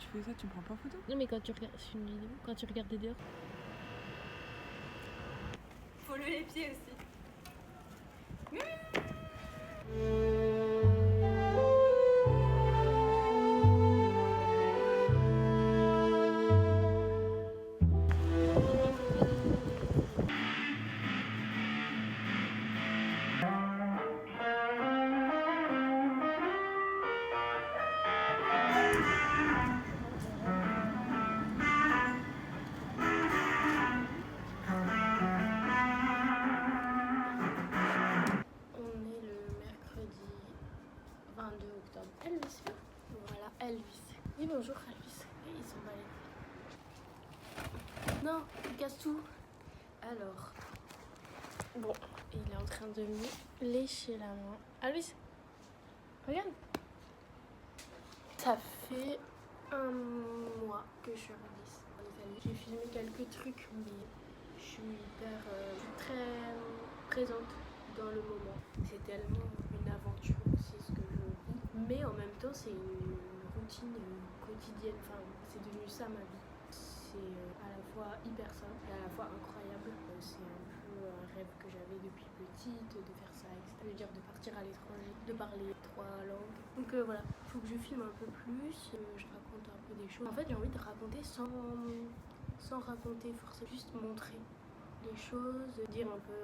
tu fais ça, tu me prends pas photo? Non mais quand tu regardes, c'est une vidéo, quand tu regardes dehors. Faut lever les pieds aussi. On est le mercredi 22 octobre. Elvis, voilà Elvis. Oui bonjour Elvis. Et il s'en bat les couilles. Non, il casse tout. Alors, bon, il est en train de me lécher la main. Elvis, regarde. Ça fait un mois que je suis en Elvis en Italie. J'ai filmé quelques trucs, mais je suis hyper très présente dans le moment. C'est tellement une aventure aussi ce que je vis, mais en même temps c'est une routine quotidienne, enfin c'est devenu ça ma vie. C'est à la fois hyper simple et à la fois incroyable. C'est un peu un rêve que j'avais depuis petite, de faire ça, etc. Je veux dire de partir à l'étranger, de parler 3 langues. Donc voilà, faut que je filme un peu plus, je raconte un peu des choses. En fait j'ai envie de raconter sans raconter forcément, juste montrer les choses, dire un peu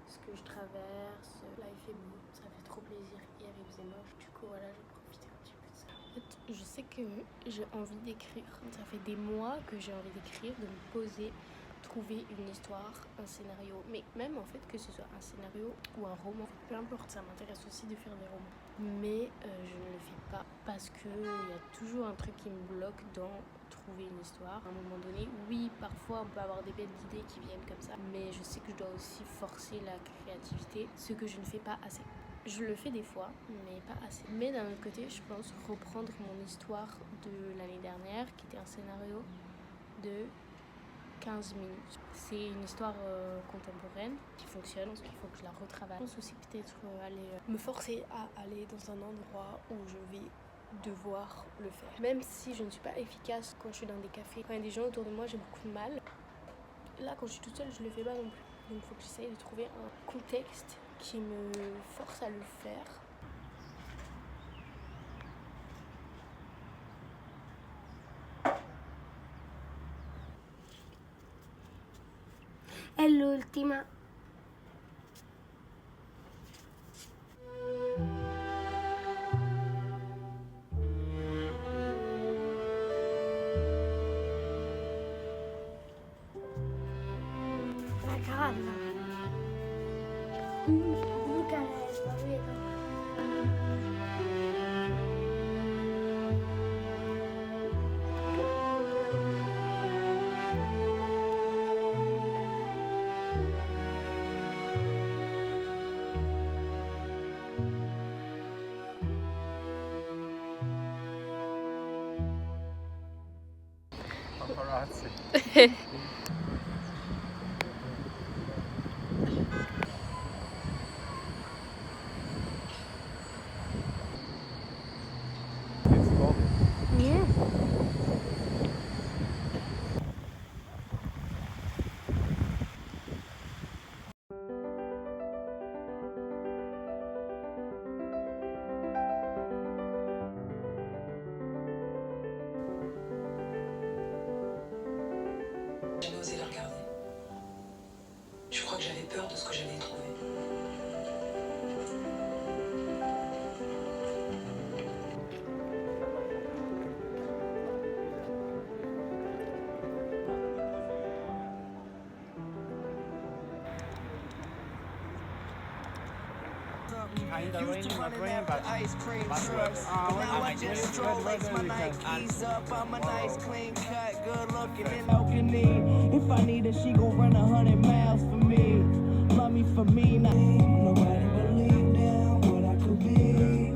ce que je traverse. Là il fait beau, ça fait trop plaisir. Hier il faisait moche, du coup voilà, j'ai profité un petit peu de ça. En fait, je sais que j'ai envie d'écrire. Ça fait des mois que j'ai envie d'écrire, de me poser, trouver une histoire, un scénario. Mais même en fait que ce soit un scénario ou un roman, peu importe, ça m'intéresse aussi de faire des romans. Mais je ne le fais pas parce qu'il y a toujours un truc qui me bloque dans trouver une histoire. À un moment donné, oui, parfois on peut avoir des belles idées qui viennent comme ça, mais je sais que je dois aussi forcer la créativité, ce que je ne fais pas assez. Je le fais des fois, mais pas assez. Mais d'un autre côté, je pense reprendre mon histoire de l'année dernière, qui était un scénario de 15 minutes. C'est une histoire contemporaine qui fonctionne, parce qu'il faut que je la retravaille. Je pense aussi peut-être aller me forcer à aller dans un endroit où je vais devoir le faire. Même si je ne suis pas efficace quand je suis dans des cafés, quand il y a des gens autour de moi, j'ai beaucoup de mal. Là, quand je suis toute seule, je le fais pas non plus. Donc il faut que j'essaye de trouver un contexte qui me force à le faire. È l'ultima. La calma. Bucarest, vedo. Paparazzi. Nie. Jamais osé la regarder. Je crois que j'avais peur de ce que j'allais trouver. Used to running after ice cream trucks, but now I just stroll, lace my Nikes up. I'm a nice, clean cut, good looking and balcony. If I need her, she gon' run 100 miles for me. Love me for me, now nobody believed in what I could be.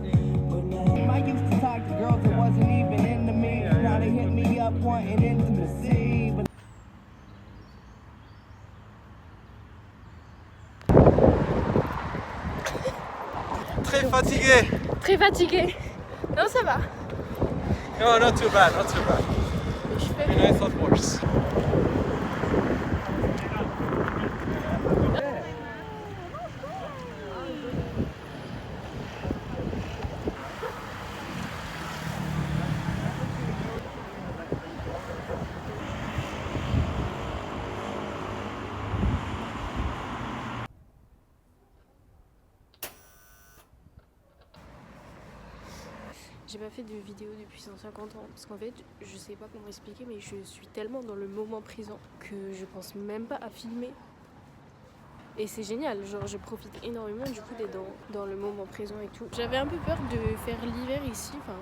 But now I used to talk to girls that wasn't even into me. Now they hit me up wanting intimacy. But Très fatigué. Très fatiguée. Non, ça va. No, not too bad, not too bad. Mais je I fais mean, I thought worse. J'ai pas fait de vidéo depuis 150 ans parce qu'en fait je sais pas comment expliquer mais je suis tellement dans le moment présent que je pense même pas à filmer et c'est génial, genre je profite énormément du coup d'être dans le moment présent et tout. J'avais un peu peur de faire l'hiver ici, enfin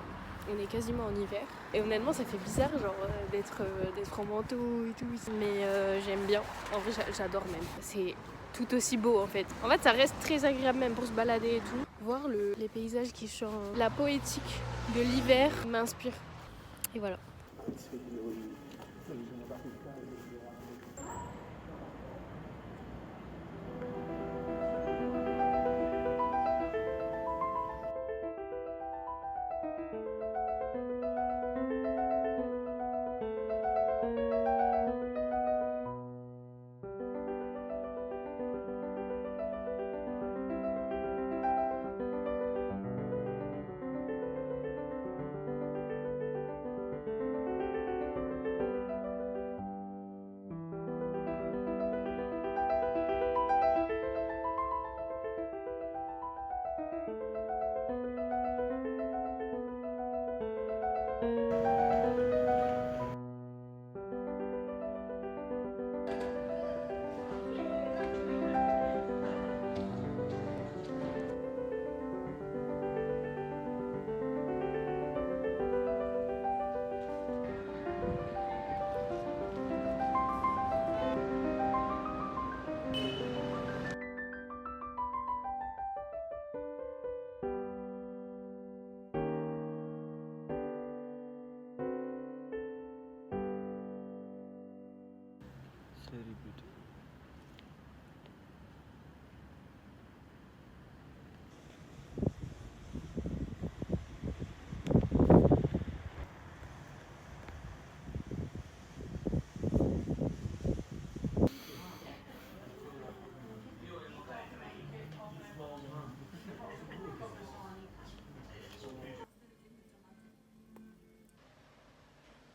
on est quasiment en hiver et honnêtement ça fait bizarre genre d'être en manteau et tout mais j'aime bien, en vrai j'adore même, c'est tout aussi beau en fait. En fait ça reste très agréable même pour se balader et tout. Voir les paysages qui changent, la poétique de l'hiver m'inspire. Et voilà.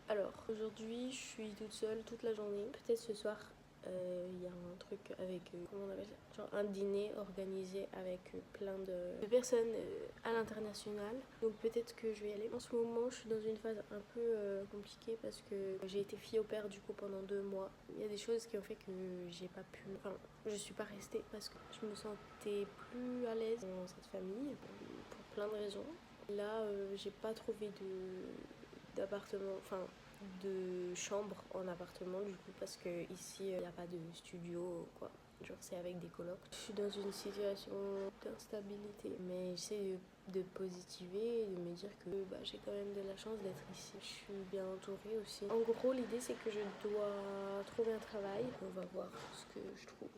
Alors, aujourd'hui, je suis toute seule toute la journée. Peut-être ce soir, il y a un truc avec, comment on appelle ça, genre un dîner organisé avec plein de personnes à l'international. Donc peut-être que je vais y aller. En ce moment, je suis dans une phase un peu compliquée parce que j'ai été fille au père du coup pendant 2 mois. Il y a des choses qui ont fait que j'ai pas pu... Enfin, je suis pas restée parce que je me sentais plus à l'aise dans cette famille pour plein de raisons. Là, j'ai pas trouvé d'appartement, enfin de chambre en appartement du coup parce que ici il n'y a pas de studio quoi, genre c'est avec des colocs. Je suis dans une situation d'instabilité mais j'essaie de positiver et de me dire que j'ai quand même de la chance d'être ici. Je suis bien entourée aussi. En gros l'idée c'est que je dois trouver un travail, on va voir ce que je trouve.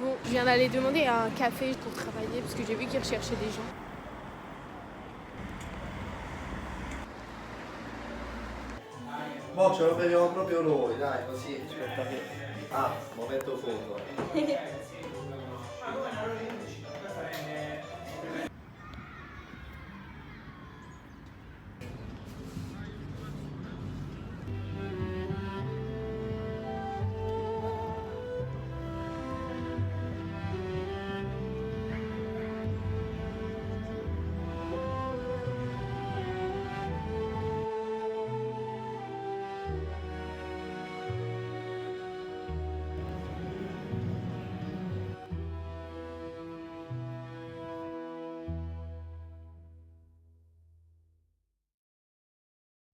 Bon, je viens d'aller demander un café pour travailler parce que j'ai vu qu'ils recherchaient des gens. Mo ce lo beviamo proprio noi, dai, così. Aspetta che... Ah, momento foto.